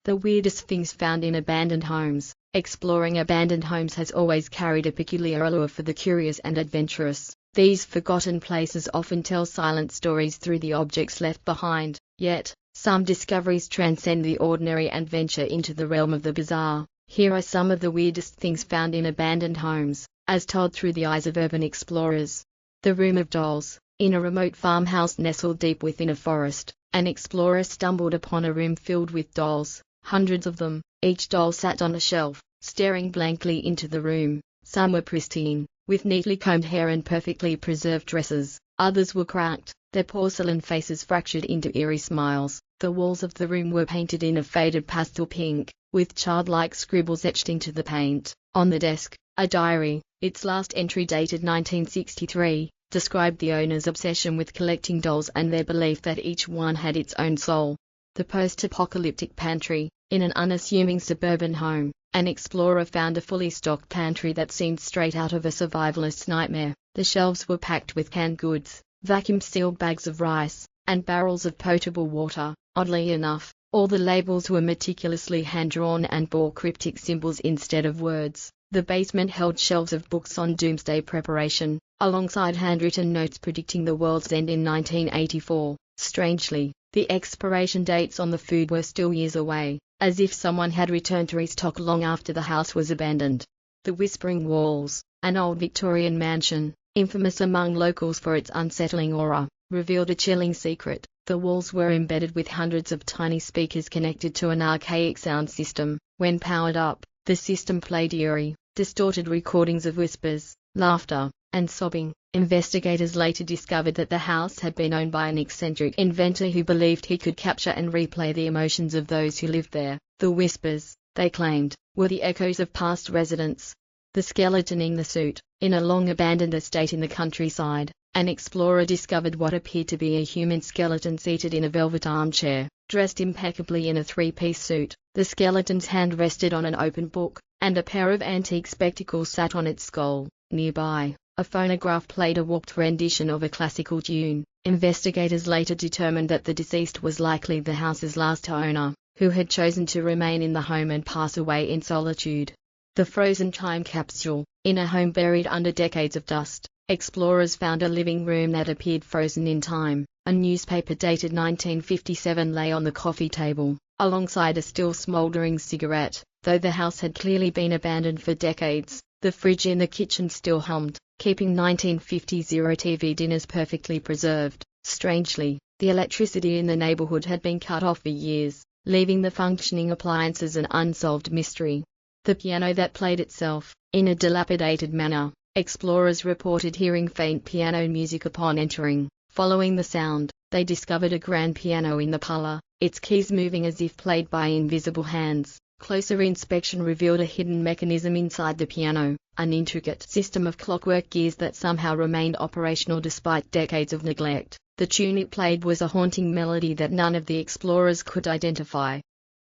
The weirdest things found in abandoned homes. Exploring abandoned homes has always carried a peculiar allure for the curious and adventurous. These forgotten places often tell silent stories through the objects left behind, yet, some discoveries transcend the ordinary and venture into the realm of the bizarre. Here are some of the weirdest things found in abandoned homes, as told through the eyes of urban explorers. The Room of Dolls. In a remote farmhouse nestled deep within a forest, an explorer stumbled upon a room filled with dolls, hundreds of them. Each doll sat on a shelf, staring blankly into the room. Some were pristine, with neatly combed hair and perfectly preserved dresses. Others were cracked, their porcelain faces fractured into eerie smiles. The walls of the room were painted in a faded pastel pink, with childlike scribbles etched into the paint. On the desk, a diary, its last entry dated 1963, described the owner's obsession with collecting dolls and their belief that each one had its own soul. The post-apocalyptic pantry. In an unassuming suburban home, an explorer found a fully stocked pantry that seemed straight out of a survivalist's nightmare. The shelves were packed with canned goods, vacuum-sealed bags of rice, and barrels of potable water. Oddly enough, all the labels were meticulously hand-drawn and bore cryptic symbols instead of words. The basement held shelves of books on doomsday preparation, alongside handwritten notes predicting the world's end in 1984. Strangely, the expiration dates on the food were still years away, as if someone had returned to restock long after the house was abandoned. The Whispering Walls. An old Victorian mansion, infamous among locals for its unsettling aura, revealed a chilling secret. The walls were embedded with hundreds of tiny speakers connected to an archaic sound system. When powered up, the system played eerie, distorted recordings of whispers, laughter, and sobbing. Investigators later discovered that the house had been owned by an eccentric inventor who believed he could capture and replay the emotions of those who lived there. The whispers, they claimed, were the echoes of past residents. The skeleton in the suit. In a long-abandoned estate in the countryside, an explorer discovered what appeared to be a human skeleton seated in a velvet armchair, dressed impeccably in a three-piece suit. The skeleton's hand rested on an open book, and a pair of antique spectacles sat on its skull. Nearby, a phonograph played a warped rendition of a classical tune. Investigators later determined that the deceased was likely the house's last owner, who had chosen to remain in the home and pass away in solitude. The Frozen Time Capsule. In a home buried under decades of dust, explorers found a living room that appeared frozen in time. A newspaper dated 1957 lay on the coffee table, alongside a still smoldering cigarette. Though the house had clearly been abandoned for decades, the fridge in the kitchen still hummed, keeping 1950s era TV dinners perfectly preserved. Strangely, the electricity in the neighborhood had been cut off for years, leaving the functioning appliances an unsolved mystery. The piano that played itself, in a dilapidated manner. Explorers reported hearing faint piano music upon entering. Following the sound, they discovered a grand piano in the parlor, its keys moving as if played by invisible hands. Closer inspection revealed a hidden mechanism inside the piano, an intricate system of clockwork gears that somehow remained operational despite decades of neglect. The tune it played was a haunting melody that none of the explorers could identify.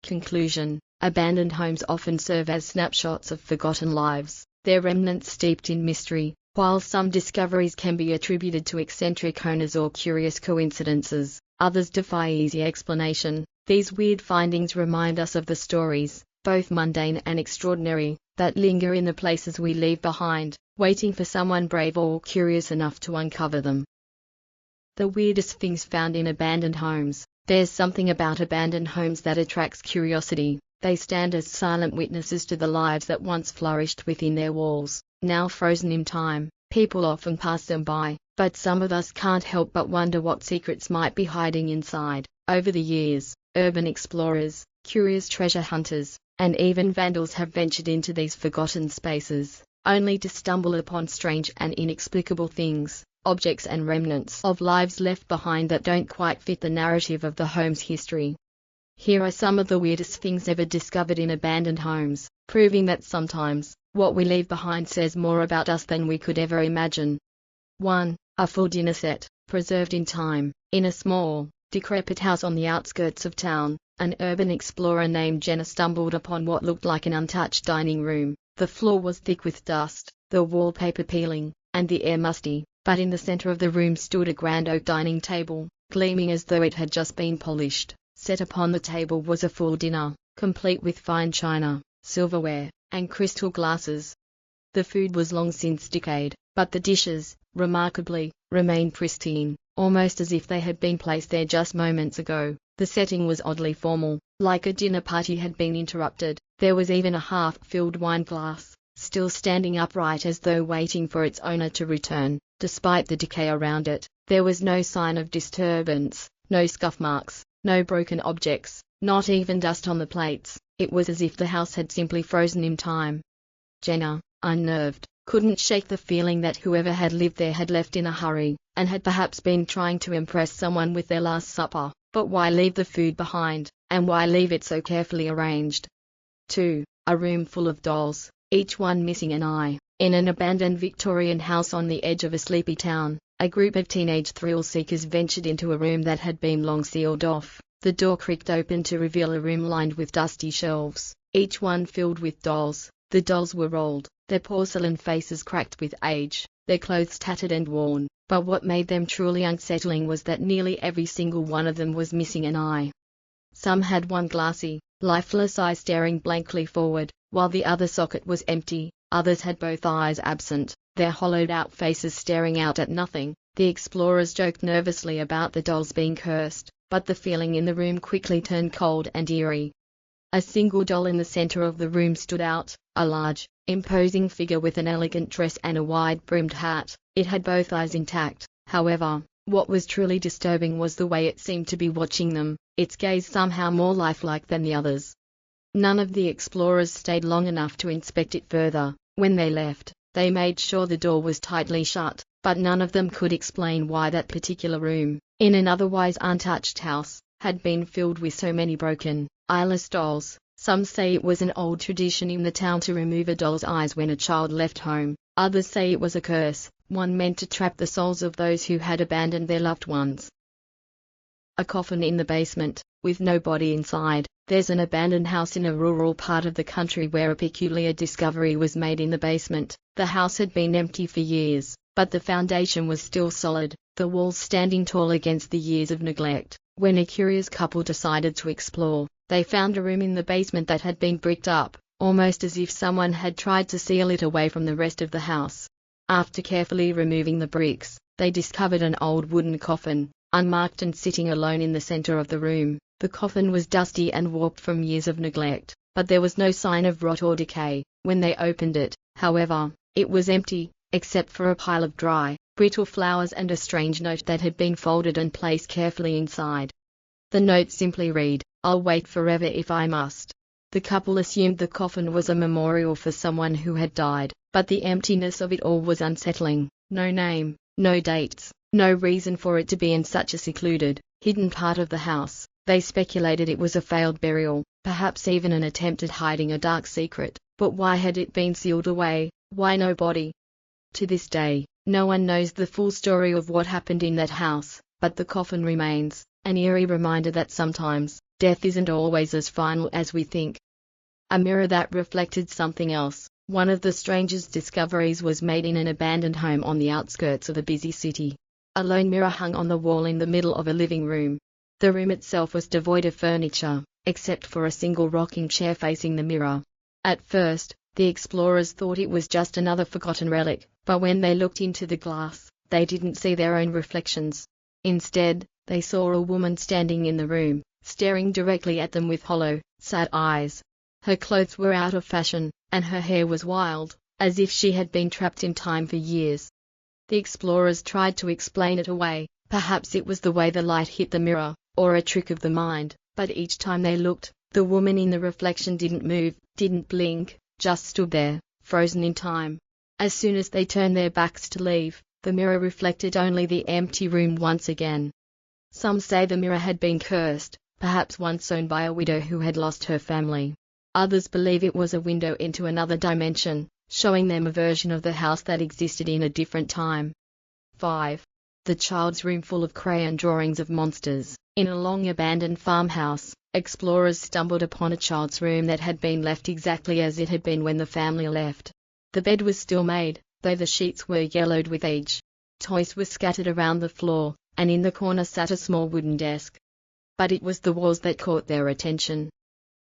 Conclusion. Abandoned homes often serve as snapshots of forgotten lives, their remnants steeped in mystery. While some discoveries can be attributed to eccentric owners or curious coincidences, others defy easy explanation. These weird findings remind us of the stories, both mundane and extraordinary, that linger in the places we leave behind, waiting for someone brave or curious enough to uncover them. The weirdest things found in abandoned homes. There's something about abandoned homes that attracts curiosity. They stand as silent witnesses to the lives that once flourished within their walls. Now frozen in time, people often pass them by, but some of us can't help but wonder what secrets might be hiding inside. Over the years, urban explorers, curious treasure hunters, and even vandals have ventured into these forgotten spaces, only to stumble upon strange and inexplicable things, objects and remnants of lives left behind that don't quite fit the narrative of the home's history. Here are some of the weirdest things ever discovered in abandoned homes, proving that sometimes, what we leave behind says more about us than we could ever imagine. 1. A full dinner set, preserved in time. In a small, decrepit house on the outskirts of town, an urban explorer named Jenna stumbled upon what looked like an untouched dining room. The floor was thick with dust, the wallpaper peeling, and the air musty, but in the center of the room stood a grand oak dining table, gleaming as though it had just been polished. Set upon the table was a full dinner, complete with fine china, silverware, and crystal glasses. The food was long since decayed, but the dishes, remarkably, remained pristine, almost as if they had been placed there just moments ago. The setting was oddly formal, like a dinner party had been interrupted. There was even a half-filled wine glass, still standing upright as though waiting for its owner to return. Despite the decay around it, there was no sign of disturbance, no scuff marks, no broken objects, not even dust on the plates. It was as if the house had simply frozen in time. Jenna, unnerved, couldn't shake the feeling that whoever had lived there had left in a hurry, and had perhaps been trying to impress someone with their last supper. But why leave the food behind, and why leave it so carefully arranged? 2. A room full of dolls, each one missing an eye. In an abandoned Victorian house on the edge of a sleepy town, a group of teenage thrill-seekers ventured into a room that had been long sealed off. The door creaked open to reveal a room lined with dusty shelves, each one filled with dolls. The dolls were old, their porcelain faces cracked with age, their clothes tattered and worn, but what made them truly unsettling was that nearly every single one of them was missing an eye. Some had one glassy, lifeless eye staring blankly forward, while the other socket was empty. Others had both eyes absent, their hollowed-out faces staring out at nothing. The explorers joked nervously about the dolls being cursed, but the feeling in the room quickly turned cold and eerie. A single doll in the center of the room stood out, a large, imposing figure with an elegant dress and a wide-brimmed hat. It had both eyes intact. However, what was truly disturbing was the way it seemed to be watching them, its gaze somehow more lifelike than the others. None of the explorers stayed long enough to inspect it further. When they left, they made sure the door was tightly shut, but none of them could explain why that particular room, in an otherwise untouched house, had been filled with so many broken, eyeless dolls. Some say it was an old tradition in the town to remove a doll's eyes when a child left home. Others say it was a curse, one meant to trap the souls of those who had abandoned their loved ones. A coffin in the basement, with no body inside. There's an abandoned house in a rural part of the country where a peculiar discovery was made in the basement. The house had been empty for years, but the foundation was still solid, the walls standing tall against the years of neglect. When a curious couple decided to explore, they found a room in the basement that had been bricked up, almost as if someone had tried to seal it away from the rest of the house. After carefully removing the bricks, they discovered an old wooden coffin, unmarked and sitting alone in the center of the room. The coffin was dusty and warped from years of neglect, but there was no sign of rot or decay. When they opened it, however, it was empty, except for a pile of dry, brittle flowers and a strange note that had been folded and placed carefully inside. The note simply read, "I'll wait forever if I must." The couple assumed the coffin was a memorial for someone who had died, but the emptiness of it all was unsettling. No name, no dates, no reason for it to be in such a secluded, hidden part of the house. They speculated it was a failed burial, perhaps even an attempt at hiding a dark secret. But why had it been sealed away? Why no body? To this day, no one knows the full story of what happened in that house, but the coffin remains, an eerie reminder that sometimes, death isn't always as final as we think. A mirror that reflected something else. One of the strangest discoveries was made in an abandoned home on the outskirts of a busy city. A lone mirror hung on the wall in the middle of a living room. The room itself was devoid of furniture, except for a single rocking chair facing the mirror. At first, the explorers thought it was just another forgotten relic, but when they looked into the glass, they didn't see their own reflections. Instead, they saw a woman standing in the room, staring directly at them with hollow, sad eyes. Her clothes were out of fashion, and her hair was wild, as if she had been trapped in time for years. The explorers tried to explain it away. Perhaps it was the way the light hit the mirror, or a trick of the mind, but each time they looked, the woman in the reflection didn't move, didn't blink, just stood there, frozen in time. As soon as they turned their backs to leave, the mirror reflected only the empty room once again. Some say the mirror had been cursed, perhaps once owned by a widow who had lost her family. Others believe it was a window into another dimension, showing them a version of the house that existed in a different time. 5. The child's room full of crayon drawings of monsters. In a long abandoned farmhouse, explorers stumbled upon a child's room that had been left exactly as it had been when the family left. The bed was still made, though the sheets were yellowed with age. Toys were scattered around the floor, and in the corner sat a small wooden desk. But it was the walls that caught their attention.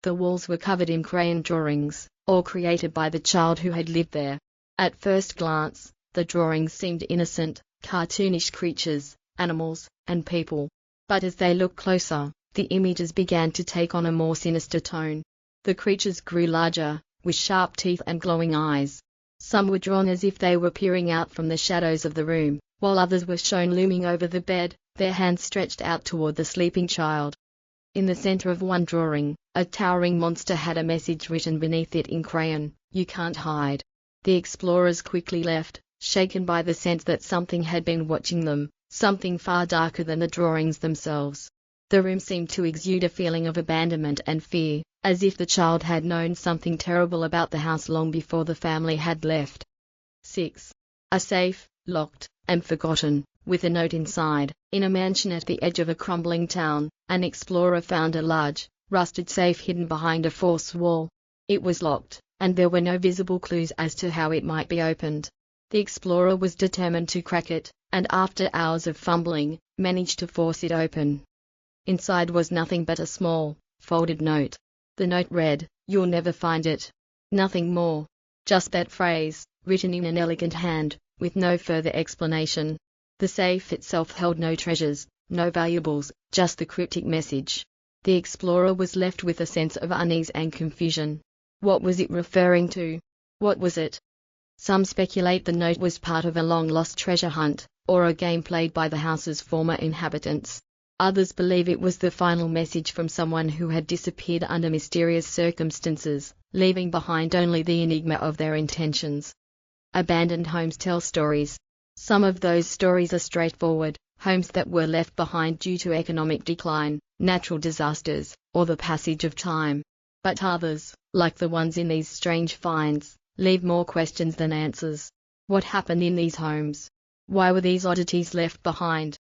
The walls were covered in crayon drawings, all created by the child who had lived there. At first glance, the drawings seemed innocent, cartoonish creatures, animals, and people. But as they looked closer, the images began to take on a more sinister tone. The creatures grew larger, with sharp teeth and glowing eyes. Some were drawn as if they were peering out from the shadows of the room, while others were shown looming over the bed, their hands stretched out toward the sleeping child. In the center of one drawing, a towering monster had a message written beneath it in crayon: "You can't hide." The explorers quickly left, shaken by the sense that something had been watching them, something far darker than the drawings themselves. The room seemed to exude a feeling of abandonment and fear, as if the child had known something terrible about the house long before the family had left. 6. A safe, locked, and forgotten, with a note inside. In a mansion at the edge of a crumbling town, an explorer found a large, rusted safe hidden behind a false wall. It was locked, and there were no visible clues as to how it might be opened. The explorer was determined to crack it, and after hours of fumbling, managed to force it open. Inside was nothing but a small, folded note. The note read, "You'll never find it." Nothing more. Just that phrase, written in an elegant hand, with no further explanation. The safe itself held no treasures, no valuables, just the cryptic message. The explorer was left with a sense of unease and confusion. What was it referring to? What was it? Some speculate the note was part of a long-lost treasure hunt, or a game played by the house's former inhabitants. Others believe it was the final message from someone who had disappeared under mysterious circumstances, leaving behind only the enigma of their intentions. Abandoned homes tell stories. Some of those stories are straightforward, homes that were left behind due to economic decline, natural disasters, or the passage of time. But others, like the ones in these strange finds, leave more questions than answers. What happened in these homes? Why were these oddities left behind?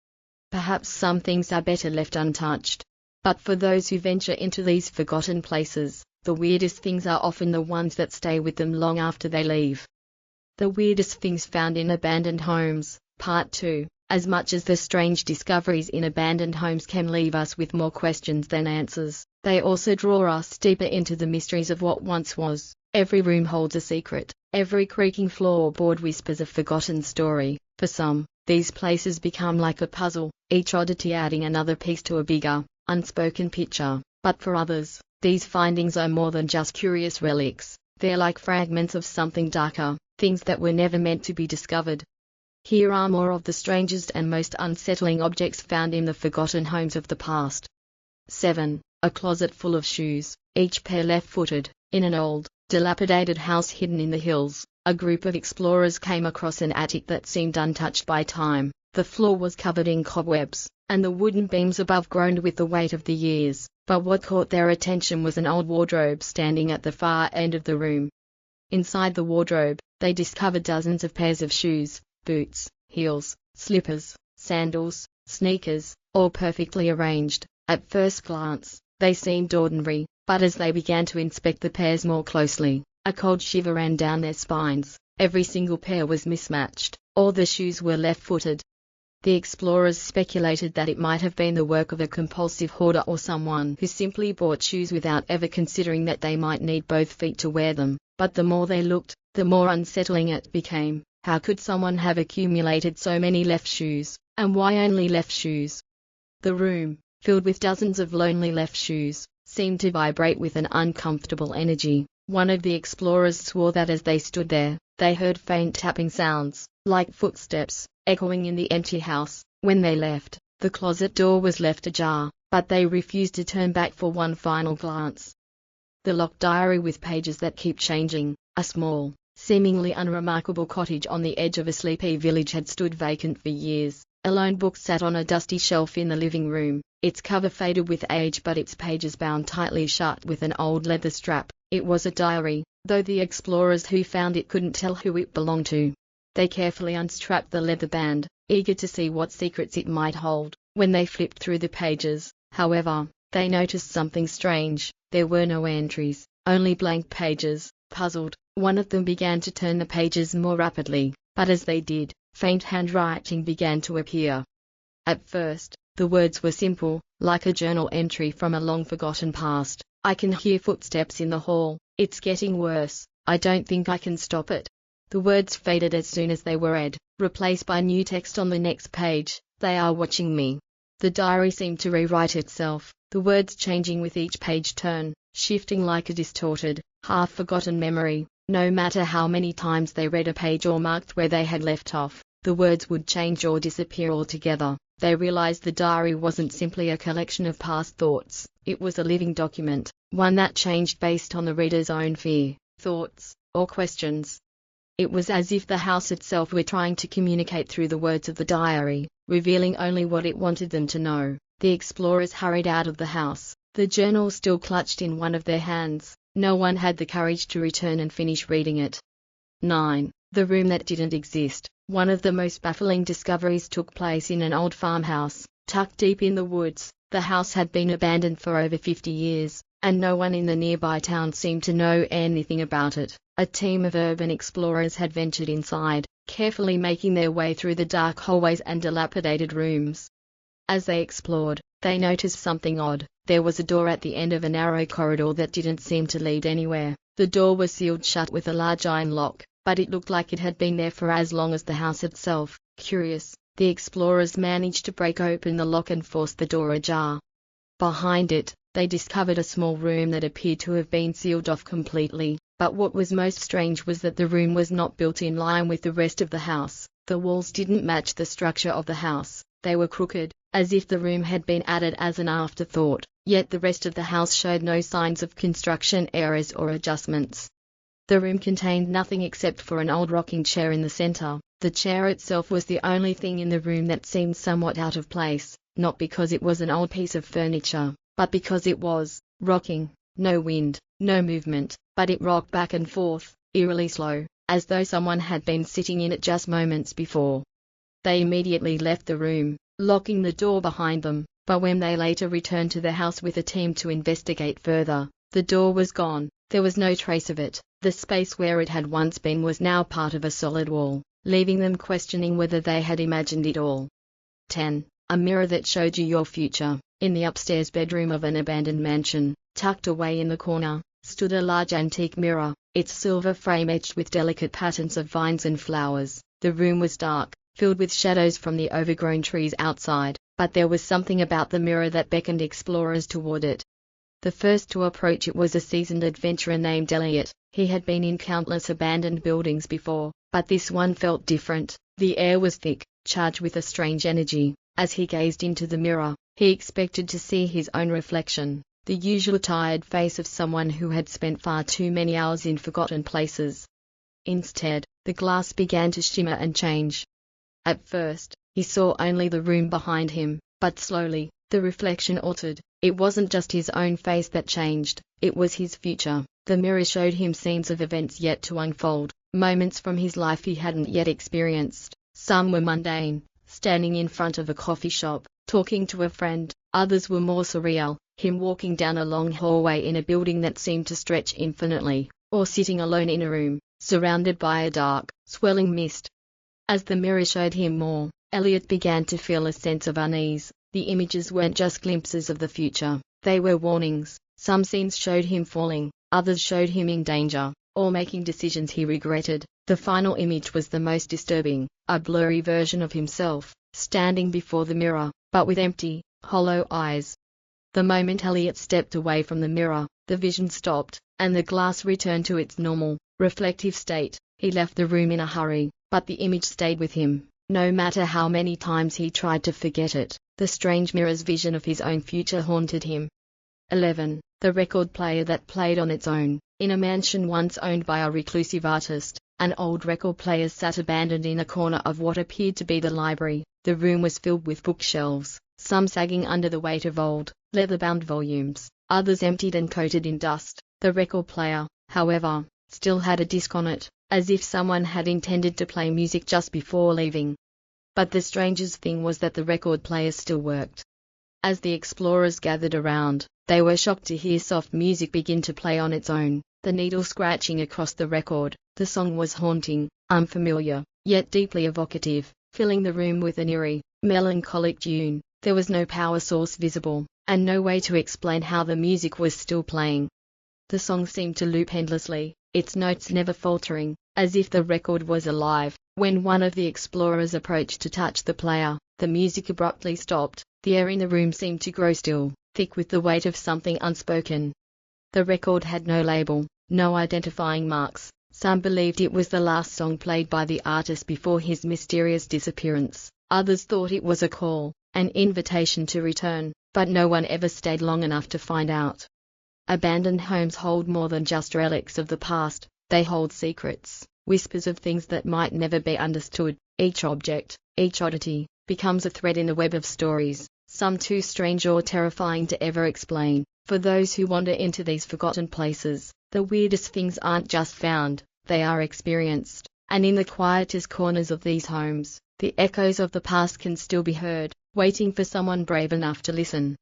Perhaps some things are better left untouched. But for those who venture into these forgotten places, the weirdest things are often the ones that stay with them long after they leave. The weirdest things found in abandoned homes, Part 2. As much as the strange discoveries in abandoned homes can leave us with more questions than answers, they also draw us deeper into the mysteries of what once was. Every room holds a secret, every creaking floorboard whispers a forgotten story. For some, these places become like a puzzle, each oddity adding another piece to a bigger, unspoken picture. But for others, these findings are more than just curious relics. They're like fragments of something darker, things that were never meant to be discovered. Here are more of the strangest and most unsettling objects found in the forgotten homes of the past. 7. A closet full of shoes, each pair left-footed. In an old, dilapidated house hidden in the hills, a group of explorers came across an attic that seemed untouched by time. The floor was covered in cobwebs, and the wooden beams above groaned with the weight of the years. But what caught their attention was an old wardrobe standing at the far end of the room. Inside the wardrobe, they discovered dozens of pairs of shoes, boots, heels, slippers, sandals, sneakers, all perfectly arranged. At first glance, they seemed ordinary, but as they began to inspect the pairs more closely, a cold shiver ran down their spines. Every single pair was mismatched. All the shoes were left-footed. The explorers speculated that it might have been the work of a compulsive hoarder or someone who simply bought shoes without ever considering that they might need both feet to wear them. But the more they looked, the more unsettling it became. How could someone have accumulated so many left shoes, and why only left shoes? The room, filled with dozens of lonely left shoes, seemed to vibrate with an uncomfortable energy. One of the explorers swore that as they stood there, they heard faint tapping sounds, like footsteps, echoing in the empty house. When they left, the closet door was left ajar, but they refused to turn back for one final glance. The locked diary with pages that keep changing. A small, seemingly unremarkable cottage on the edge of a sleepy village had stood vacant for years. A lone book sat on a dusty shelf in the living room, its cover faded with age but its pages bound tightly shut with an old leather strap. It was a diary, though the explorers who found it couldn't tell who it belonged to. They carefully unstrapped the leather band, eager to see what secrets it might hold. When they flipped through the pages, however, they noticed something strange. There were no entries, only blank pages. Puzzled, one of them began to turn the pages more rapidly, but as they did, faint handwriting began to appear. At first, the words were simple, like a journal entry from a long-forgotten past. I can hear footsteps in the hall. It's getting worse. I don't think I can stop it. The words faded as soon as they were read, replaced by new text on the next page. They are watching me. The diary seemed to rewrite itself, the words changing with each page turn, shifting like a distorted, half-forgotten memory. No matter how many times they read a page or marked where they had left off, the words would change or disappear altogether. They realized the diary wasn't simply a collection of past thoughts, it was a living document, one that changed based on the reader's own fear, thoughts, or questions. It was as if the house itself were trying to communicate through the words of the diary, revealing only what it wanted them to know. The explorers hurried out of the house, the journal still clutched in one of their hands. No one had the courage to return and finish reading it. 9. The room that didn't exist. One of the most baffling discoveries took place in an old farmhouse, tucked deep in the woods. The house had been abandoned for over 50 years, and no one in the nearby town seemed to know anything about it. A team of urban explorers had ventured inside, carefully making their way through the dark hallways and dilapidated rooms. As they explored, they noticed something odd. There was a door at the end of a narrow corridor that didn't seem to lead anywhere. The door was sealed shut with a large iron lock, but it looked like it had been there for as long as the house itself. Curious, the explorers managed to break open the lock and force the door ajar. Behind it, they discovered a small room that appeared to have been sealed off completely, but what was most strange was that the room was not built in line with the rest of the house. The walls didn't match the structure of the house, they were crooked, as if the room had been added as an afterthought, yet the rest of the house showed no signs of construction errors or adjustments. The room contained nothing except for an old rocking chair in the center. The chair itself was the only thing in the room that seemed somewhat out of place, not because it was an old piece of furniture, but because it was rocking. No wind, no movement, but it rocked back and forth, eerily slow, as though someone had been sitting in it just moments before. They immediately left the room, locking the door behind them, but when they later returned to the house with a team to investigate further, the door was gone. There was no trace of it. The space where it had once been was now part of a solid wall, leaving them questioning whether they had imagined it all. 10. A mirror that showed you your future. In the upstairs bedroom of an abandoned mansion, tucked away in the corner, stood a large antique mirror, its silver frame etched with delicate patterns of vines and flowers. The room was dark, filled with shadows from the overgrown trees outside, but there was something about the mirror that beckoned explorers toward it. The first to approach it was a seasoned adventurer named Elliot. He had been in countless abandoned buildings before, but this one felt different. The air was thick, charged with a strange energy. As he gazed into the mirror, he expected to see his own reflection, the usual tired face of someone who had spent far too many hours in forgotten places. Instead, the glass began to shimmer and change. At first, he saw only the room behind him, but slowly, the reflection altered. It wasn't just his own face that changed, it was his future. The mirror showed him scenes of events yet to unfold, moments from his life he hadn't yet experienced. Some were mundane, standing in front of a coffee shop, talking to a friend. Others were more surreal, him walking down a long hallway in a building that seemed to stretch infinitely, or sitting alone in a room, surrounded by a dark, swirling mist. As the mirror showed him more, Elliot began to feel a sense of unease. The images weren't just glimpses of the future, they were warnings. Some scenes showed him falling, others showed him in danger, or making decisions he regretted. The final image was the most disturbing, a blurry version of himself, standing before the mirror, but with empty, hollow eyes. The moment Elliot stepped away from the mirror, the vision stopped, and the glass returned to its normal, reflective state. He left the room in a hurry, but the image stayed with him. No matter how many times he tried to forget it, the strange mirror's vision of his own future haunted him. 11. The record player that played on its own. In a mansion once owned by a reclusive artist, an old record player sat abandoned in a corner of what appeared to be the library. The room was filled with bookshelves, some sagging under the weight of old, leather-bound volumes, others emptied and coated in dust. The record player, however, still had a disc on it, as if someone had intended to play music just before leaving. But the strangest thing was that the record player still worked. As the explorers gathered around, they were shocked to hear soft music begin to play on its own, the needle scratching across the record. The song was haunting, unfamiliar, yet deeply evocative, filling the room with an eerie, melancholic tune. There was no power source visible, and no way to explain how the music was still playing. The song seemed to loop endlessly, its notes never faltering, as if the record was alive. When one of the explorers approached to touch the player, the music abruptly stopped. The air in the room seemed to grow still, thick with the weight of something unspoken. The record had no label, no identifying marks. Some believed it was the last song played by the artist before his mysterious disappearance. Others thought it was a call, an invitation to return, but no one ever stayed long enough to find out. Abandoned homes hold more than just relics of the past. They hold secrets, whispers of things that might never be understood. Each object, each oddity, becomes a thread in the web of stories, some too strange or terrifying to ever explain. For those who wander into these forgotten places, the weirdest things aren't just found, they are experienced. And in the quietest corners of these homes, the echoes of the past can still be heard, waiting for someone brave enough to listen.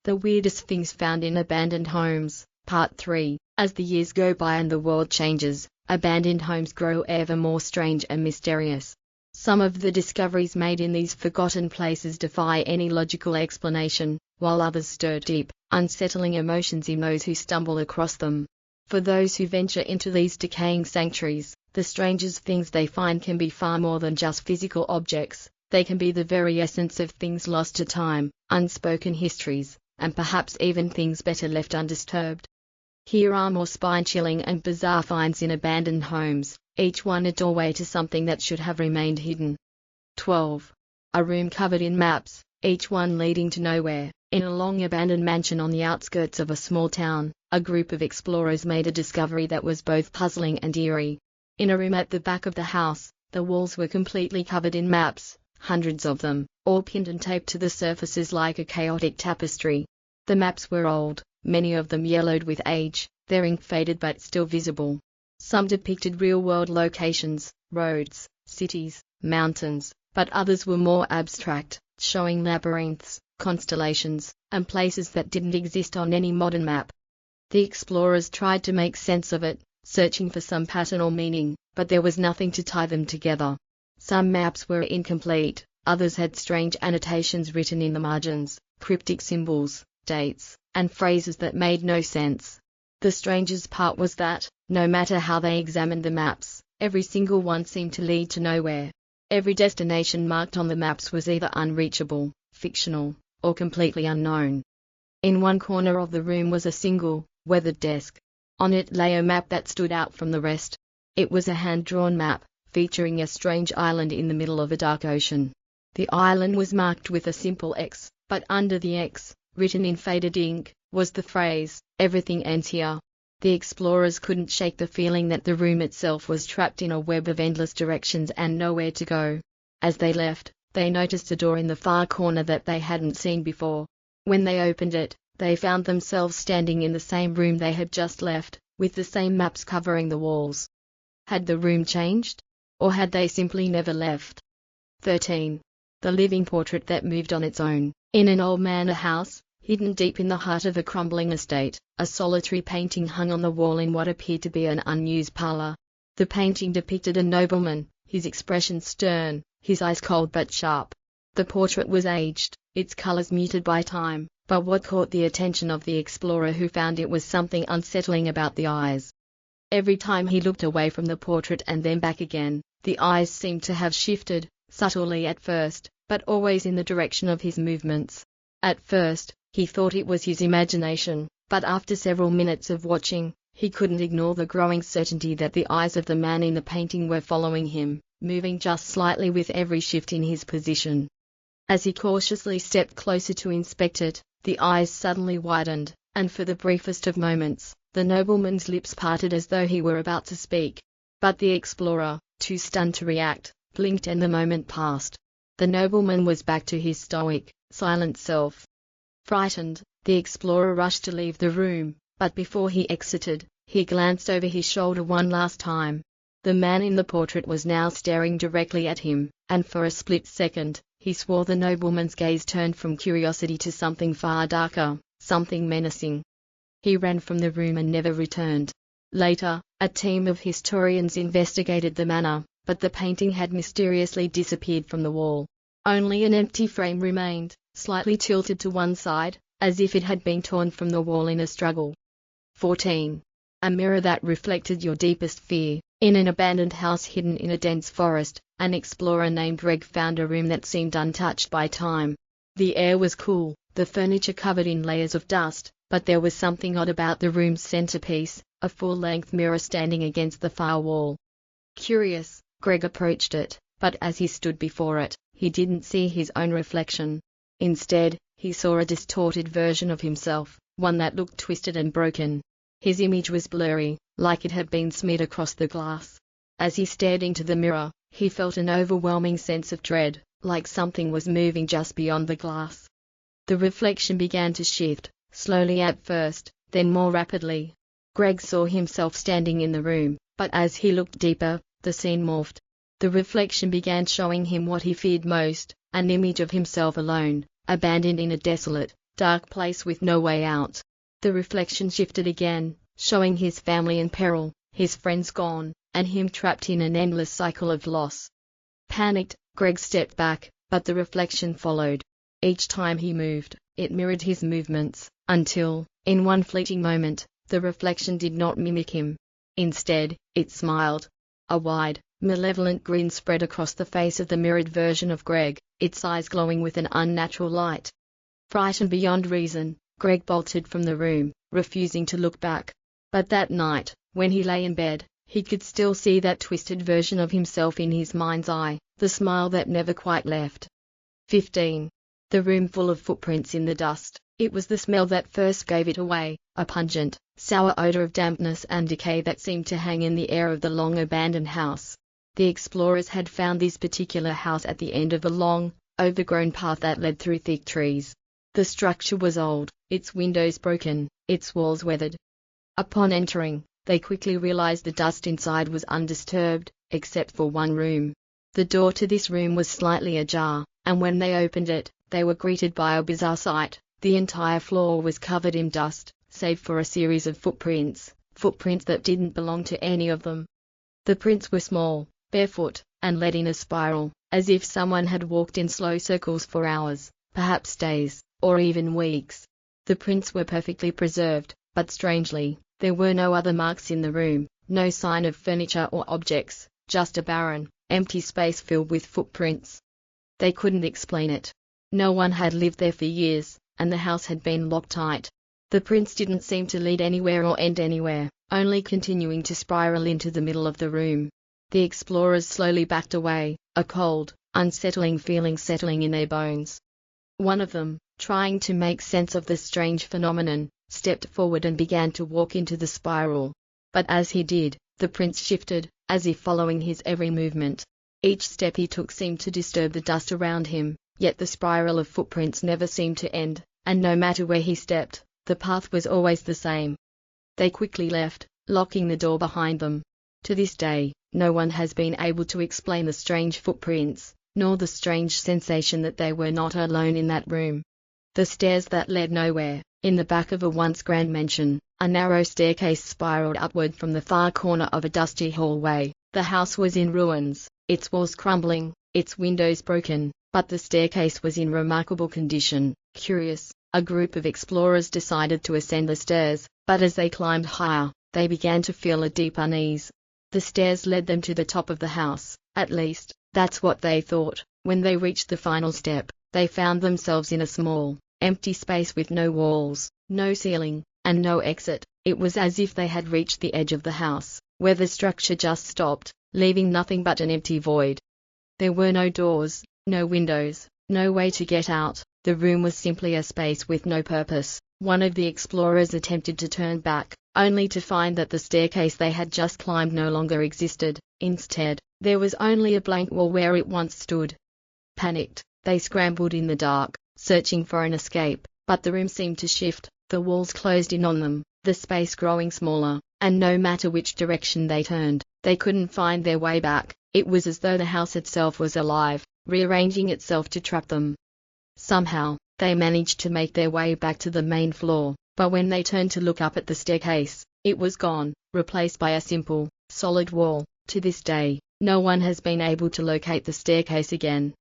The weirdest things found in abandoned homes, Part 3. As the years go by and the world changes, abandoned homes grow ever more strange and mysterious. Some of the discoveries made in these forgotten places defy any logical explanation, while others stir deep, unsettling emotions in those who stumble across them. For those who venture into these decaying sanctuaries, the strangest things they find can be far more than just physical objects. They can be the very essence of things lost to time, unspoken histories, and perhaps even things better left undisturbed. Here are more spine-chilling and bizarre finds in abandoned homes, each one a doorway to something that should have remained hidden. 12. A room covered in maps, each one leading to nowhere. In a long abandoned mansion on the outskirts of a small town, a group of explorers made a discovery that was both puzzling and eerie. In a room at the back of the house, the walls were completely covered in maps, hundreds of them, all pinned and taped to the surfaces like a chaotic tapestry. The maps were old, many of them yellowed with age, their ink faded but still visible. Some depicted real-world locations, roads, cities, mountains, but others were more abstract, showing labyrinths, constellations, and places that didn't exist on any modern map. The explorers tried to make sense of it, searching for some pattern or meaning, but there was nothing to tie them together. Some maps were incomplete, others had strange annotations written in the margins, cryptic symbols, dates, and phrases that made no sense. The strangest part was that, no matter how they examined the maps, every single one seemed to lead to nowhere. Every destination marked on the maps was either unreachable, fictional, or completely unknown. In one corner of the room was a single, weathered desk. On it lay a map that stood out from the rest. It was a hand-drawn map, featuring a strange island in the middle of a dark ocean. The island was marked with a simple X, but under the X, written in faded ink, was the phrase, "Everything ends here." The explorers couldn't shake the feeling that the room itself was trapped in a web of endless directions and nowhere to go. As they left, they noticed a door in the far corner that they hadn't seen before. When they opened it, they found themselves standing in the same room they had just left, with the same maps covering the walls. Had the room changed? Or had they simply never left? 13. The living portrait that moved on its own. In an old manor house, hidden deep in the heart of a crumbling estate, a solitary painting hung on the wall in what appeared to be an unused parlor. The painting depicted a nobleman, his expression stern, his eyes cold but sharp. The portrait was aged, its colors muted by time, but what caught the attention of the explorer who found it was something unsettling about the eyes. Every time he looked away from the portrait and then back again, the eyes seemed to have shifted, subtly at first, but always in the direction of his movements. At first, he thought it was his imagination, but after several minutes of watching, he couldn't ignore the growing certainty that the eyes of the man in the painting were following him, moving just slightly with every shift in his position. As he cautiously stepped closer to inspect it, the eyes suddenly widened, and for the briefest of moments, the nobleman's lips parted as though he were about to speak. But the explorer, too stunned to react, blinked and the moment passed. The nobleman was back to his stoic, silent self. Frightened, the explorer rushed to leave the room, but before he exited, he glanced over his shoulder one last time. The man in the portrait was now staring directly at him, and for a split second, he swore the nobleman's gaze turned from curiosity to something far darker, something menacing. He ran from the room and never returned. Later, a team of historians investigated the manor, but the painting had mysteriously disappeared from the wall. Only an empty frame remained, slightly tilted to one side, as if it had been torn from the wall in a struggle. 14. A mirror that reflected your deepest fear. In an abandoned house hidden in a dense forest, an explorer named Greg found a room that seemed untouched by time. The air was cool, the furniture covered in layers of dust, but there was something odd about the room's centerpiece, a full-length mirror standing against the far wall. Curious, Greg approached it, but as he stood before it, he didn't see his own reflection. Instead, he saw a distorted version of himself, one that looked twisted and broken. His image was blurry, like it had been smeared across the glass. As he stared into the mirror, he felt an overwhelming sense of dread, like something was moving just beyond the glass. The reflection began to shift, slowly at first, then more rapidly. Greg saw himself standing in the room, but as he looked deeper, the scene morphed. The reflection began showing him what he feared most, an image of himself alone, abandoned in a desolate, dark place with no way out. The reflection shifted again, showing his family in peril, his friends gone, and him trapped in an endless cycle of loss. Panicked, Greg stepped back, but the reflection followed. Each time he moved, it mirrored his movements, until, in one fleeting moment, the reflection did not mimic him. Instead, it smiled. A wide, malevolent grin spread across the face of the mirrored version of Greg, its eyes glowing with an unnatural light. Frightened beyond reason, Greg bolted from the room, refusing to look back. But that night, when he lay in bed, he could still see that twisted version of himself in his mind's eye, the smile that never quite left. 15. The room full of footprints in the dust. It was the smell that first gave it away, a pungent, sour odor of dampness and decay that seemed to hang in the air of the long abandoned house. The explorers had found this particular house at the end of a long, overgrown path that led through thick trees. The structure was old, its windows broken, its walls weathered. Upon entering, they quickly realized the dust inside was undisturbed, except for one room. The door to this room was slightly ajar, and when they opened it, they were greeted by a bizarre sight. The entire floor was covered in dust, save for a series of footprints that didn't belong to any of them. The prints were small, barefoot, and led in a spiral, as if someone had walked in slow circles for hours, perhaps days, or even weeks. The prints were perfectly preserved, but strangely, there were no other marks in the room, no sign of furniture or objects, just a barren, empty space filled with footprints. They couldn't explain it. No one had lived there for years, and the house had been locked tight. The prints didn't seem to lead anywhere or end anywhere, only continuing to spiral into the middle of the room. The explorers slowly backed away, a cold, unsettling feeling settling in their bones. One of them, trying to make sense of the strange phenomenon, stepped forward and began to walk into the spiral. But as he did, the prints shifted, as if following his every movement. Each step he took seemed to disturb the dust around him, yet the spiral of footprints never seemed to end, and no matter where he stepped, the path was always the same. They quickly left, locking the door behind them. To this day, no one has been able to explain the strange footprints, nor the strange sensation that they were not alone in that room. The stairs that led nowhere. In the back of a once grand mansion, a narrow staircase spiraled upward from the far corner of a dusty hallway. The house was in ruins, its walls crumbling, its windows broken, but the staircase was in remarkable condition. Curious, a group of explorers decided to ascend the stairs, but as they climbed higher, they began to feel a deep unease. The stairs led them to the top of the house, at least, that's what they thought. When they reached the final step, they found themselves in a small, empty space with no walls, no ceiling, and no exit. It was as if they had reached the edge of the house, where the structure just stopped, leaving nothing but an empty void. There were no doors, no windows, no way to get out. The room was simply a space with no purpose. One of the explorers attempted to turn back, only to find that the staircase they had just climbed no longer existed. Instead, there was only a blank wall where it once stood. Panicked, they scrambled in the dark, searching for an escape, but the room seemed to shift, the walls closed in on them, the space growing smaller, and no matter which direction they turned, they couldn't find their way back. It was as though the house itself was alive, rearranging itself to trap them. Somehow, they managed to make their way back to the main floor, but when they turned to look up at the staircase, it was gone, replaced by a simple, solid wall. To this day, no one has been able to locate the staircase again.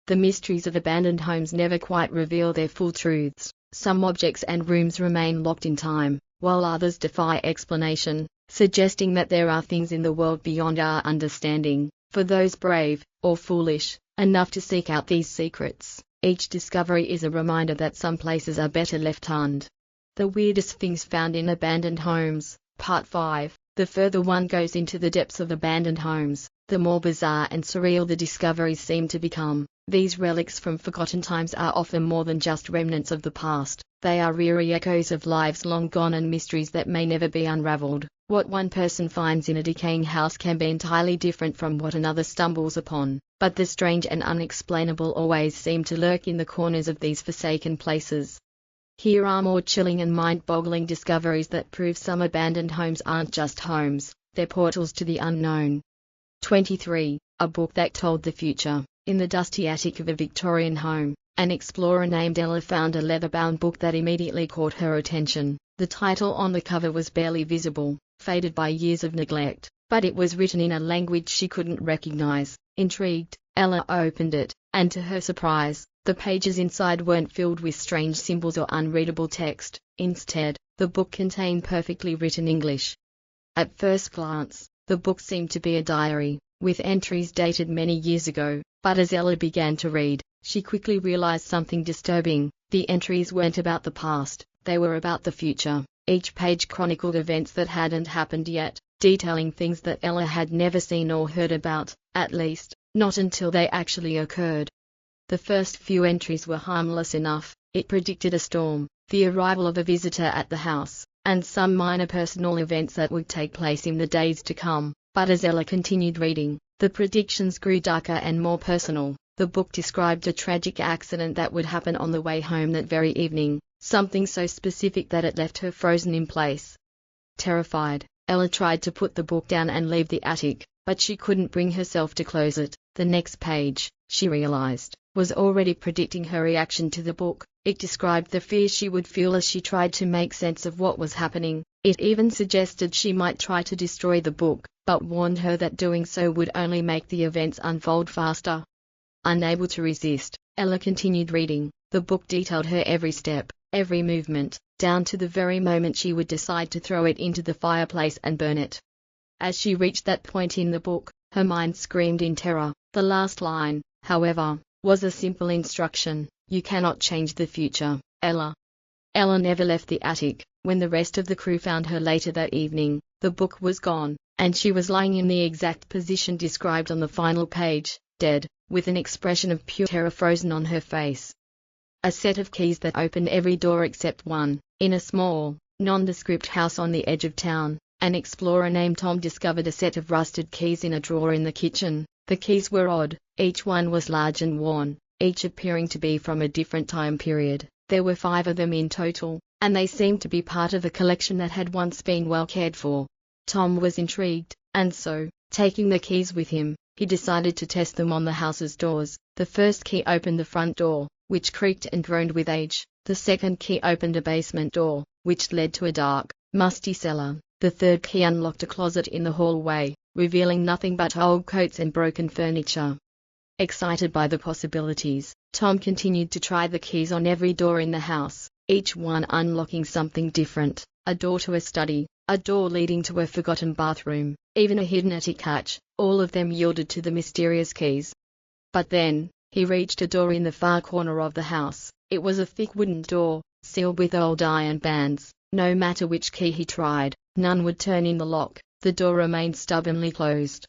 The mysteries of abandoned homes never quite reveal their full truths. Some objects and rooms remain locked in time, while others defy explanation, suggesting that there are things in the world beyond our understanding. For those brave, or foolish, enough to seek out these secrets, each discovery is a reminder that some places are better left unknown. The weirdest things found in abandoned homes, Part 5. The further one goes into the depths of abandoned homes, the more bizarre and surreal the discoveries seem to become. These relics from forgotten times are often more than just remnants of the past. They are eerie echoes of lives long gone and mysteries that may never be unraveled. What one person finds in a decaying house can be entirely different from what another stumbles upon, but the strange and unexplainable always seem to lurk in the corners of these forsaken places. Here are more chilling and mind-boggling discoveries that prove some abandoned homes aren't just homes, they're portals to the unknown. 23. A book that told the future. In the dusty attic of a Victorian home, an explorer named Ella found a leather-bound book that immediately caught her attention. The title on the cover was barely visible, faded by years of neglect, but it was written in a language she couldn't recognize. Intrigued, Ella opened it, and to her surprise, the pages inside weren't filled with strange symbols or unreadable text. Instead, the book contained perfectly written English. At first glance, the book seemed to be a diary, with entries dated many years ago, but as Ella began to read, she quickly realized something disturbing. The entries weren't about the past, they were about the future. Each page chronicled events that hadn't happened yet, detailing things that Ella had never seen or heard about, at least, not until they actually occurred. The first few entries were harmless enough. It predicted a storm, the arrival of a visitor at the house, and some minor personal events that would take place in the days to come. But as Ella continued reading, the predictions grew darker and more personal. The book described a tragic accident that would happen on the way home that very evening, something so specific that it left her frozen in place. Terrified, Ella tried to put the book down and leave the attic, but she couldn't bring herself to close it. The next page, she realized, was already predicting her reaction to the book. It described the fear she would feel as she tried to make sense of what was happening. It even suggested she might try to destroy the book, but warned her that doing so would only make the events unfold faster. Unable to resist, Ella continued reading. The book detailed her every step, every movement, down to the very moment she would decide to throw it into the fireplace and burn it. As she reached that point in the book, her mind screamed in terror. The last line, however, was a simple instruction: you cannot change the future, Ella. Ella never left the attic. When the rest of the crew found her later that evening, the book was gone, and she was lying in the exact position described on the final page, dead, with an expression of pure terror frozen on her face. A set of keys that opened every door except one. In a small, nondescript house on the edge of town, an explorer named Tom discovered a set of rusted keys in a drawer in the kitchen. The keys were odd, each one was large and worn, each appearing to be from a different time period. There were 5 of them in total, and they seemed to be part of a collection that had once been well cared for. Tom was intrigued, and so, taking the keys with him, he decided to test them on the house's doors. The first key opened the front door, which creaked and groaned with age. The second key opened a basement door, which led to a dark, musty cellar. The third key unlocked a closet in the hallway, revealing nothing but old coats and broken furniture. Excited by the possibilities, Tom continued to try the keys on every door in the house, each one unlocking something different: a door to a study, a door leading to a forgotten bathroom, even a hidden attic hatch. All of them yielded to the mysterious keys. But then, he reached a door in the far corner of the house. It was a thick wooden door, sealed with old iron bands. No matter which key he tried, none would turn in the lock. The door remained stubbornly closed.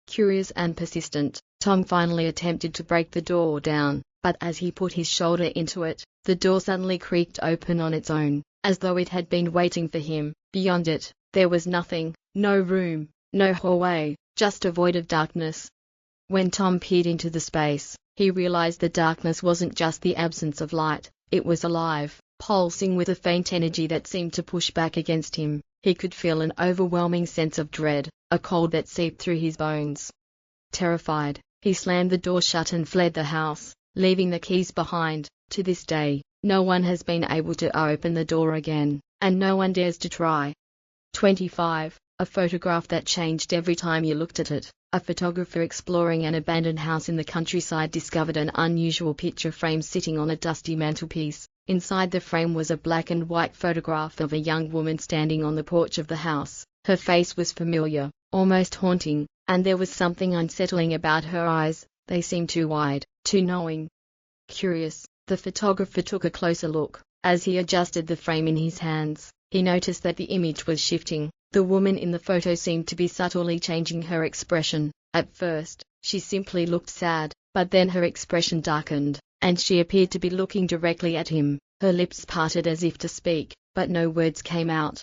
Curious and persistent, Tom finally attempted to break the door down, but as he put his shoulder into it, the door suddenly creaked open on its own, as though it had been waiting for him. Beyond it, there was nothing: no room, no hallway, just a void of darkness. When Tom peered into the space, he realized the darkness wasn't just the absence of light, it was alive, pulsing with a faint energy that seemed to push back against him. He could feel an overwhelming sense of dread, a cold that seeped through his bones. Terrified, he slammed the door shut and fled the house, leaving the keys behind. To this day, no one has been able to open the door again, and no one dares to try. 25. A photograph that changed every time you looked at it. A photographer exploring an abandoned house in the countryside discovered an unusual picture frame sitting on a dusty mantelpiece. Inside the frame was a black and white photograph of a young woman standing on the porch of the house. Her face was familiar, almost haunting, and there was something unsettling about her eyes. They seemed too wide, too knowing. Curious, the photographer took a closer look. As he adjusted the frame in his hands, he noticed that the image was shifting. The woman in the photo seemed to be subtly changing her expression. At first, she simply looked sad, but then her expression darkened, and she appeared to be looking directly at him. Her lips parted as if to speak, but no words came out.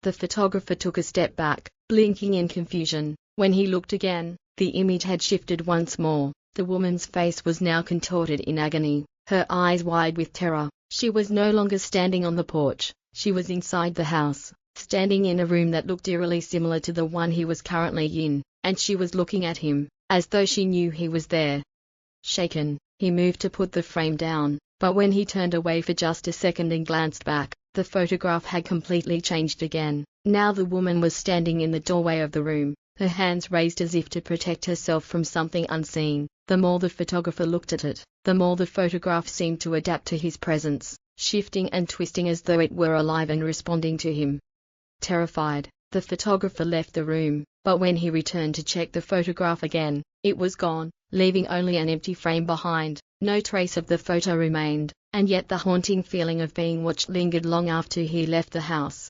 The photographer took a step back, blinking in confusion. When he looked again, the image had shifted once more. The woman's face was now contorted in agony, her eyes wide with terror. She was no longer standing on the porch. She was inside the house, standing in a room that looked eerily similar to the one he was currently in, and she was looking at him, as though she knew he was there. Shaken, he moved to put the frame down, but when he turned away for just a second and glanced back, the photograph had completely changed again. Now the woman was standing in the doorway of the room, her hands raised as if to protect herself from something unseen. The more the photographer looked at it, the more the photograph seemed to adapt to his presence, shifting and twisting as though it were alive and responding to him. Terrified, the photographer left the room, but when he returned to check the photograph again, it was gone, leaving only an empty frame behind. No trace of the photo remained, and yet the haunting feeling of being watched lingered long after he left the house.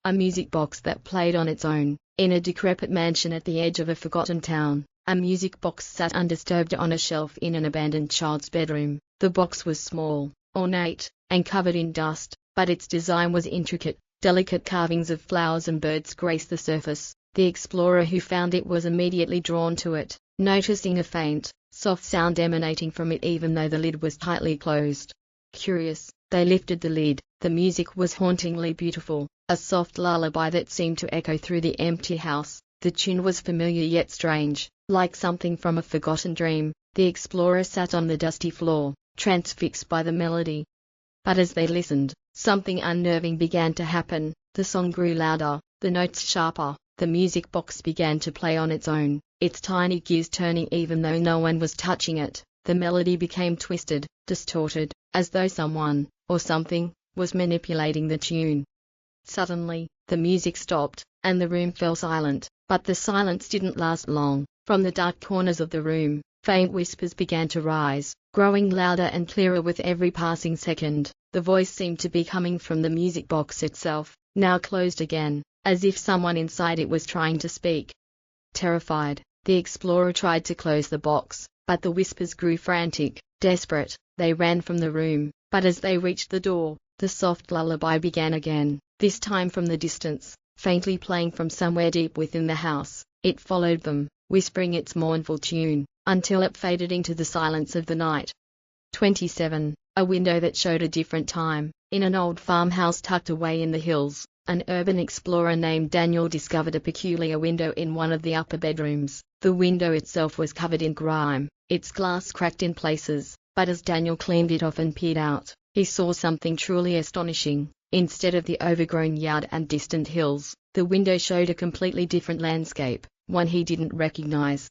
A music box that played on its own, in a decrepit mansion at the edge of a forgotten town. A music box sat undisturbed on a shelf in an abandoned child's bedroom. The box was small, ornate, and covered in dust, but its design was intricate. Delicate carvings of flowers and birds graced the surface. The explorer who found it was immediately drawn to it, noticing a faint, soft sound emanating from it even though the lid was tightly closed. Curious, they lifted the lid. The music was hauntingly beautiful, a soft lullaby that seemed to echo through the empty house. The tune was familiar yet strange, like something from a forgotten dream. The explorer sat on the dusty floor, transfixed by the melody. But as they listened, something unnerving began to happen. The song grew louder, the notes sharper. The music box began to play on its own, its tiny gears turning even though no one was touching it. The melody became twisted, distorted, as though someone, or something, was manipulating the tune. Suddenly, the music stopped, and the room fell silent. But the silence didn't last long. From the dark corners of the room, faint whispers began to rise, growing louder and clearer with every passing second. The voice seemed to be coming from the music box itself, now closed again, as if someone inside it was trying to speak. Terrified, the explorer tried to close the box, but the whispers grew frantic, desperate. They ran from the room, but as they reached the door, the soft lullaby began again, this time from the distance, faintly playing from somewhere deep within the house. It followed them, whispering its mournful tune, until it faded into the silence of the night. 27. A window that showed a different time. In an old farmhouse tucked away in the hills, an urban explorer named Daniel discovered a peculiar window in one of the upper bedrooms. The window itself was covered in grime, its glass cracked in places, but as Daniel cleaned it off and peered out, he saw something truly astonishing. Instead of the overgrown yard and distant hills, the window showed a completely different landscape, one he didn't recognize.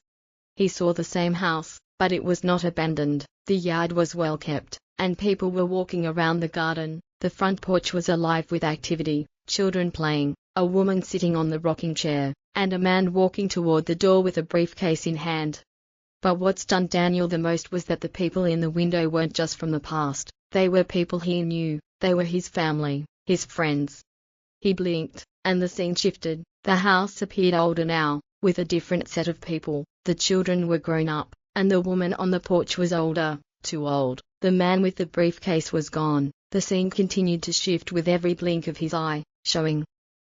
He saw the same house, but it was not abandoned. The yard was well kept, and people were walking around the garden. The front porch was alive with activity, children playing, a woman sitting on the rocking chair, and a man walking toward the door with a briefcase in hand. But what stunned Daniel the most was that the people in the window weren't just from the past. They were people he knew. They were his family, his friends. He blinked, and the scene shifted. The house appeared older now, with a different set of people. The children were grown up, and the woman on the porch was older, too old. The man with the briefcase was gone. The scene continued to shift with every blink of his eye, showing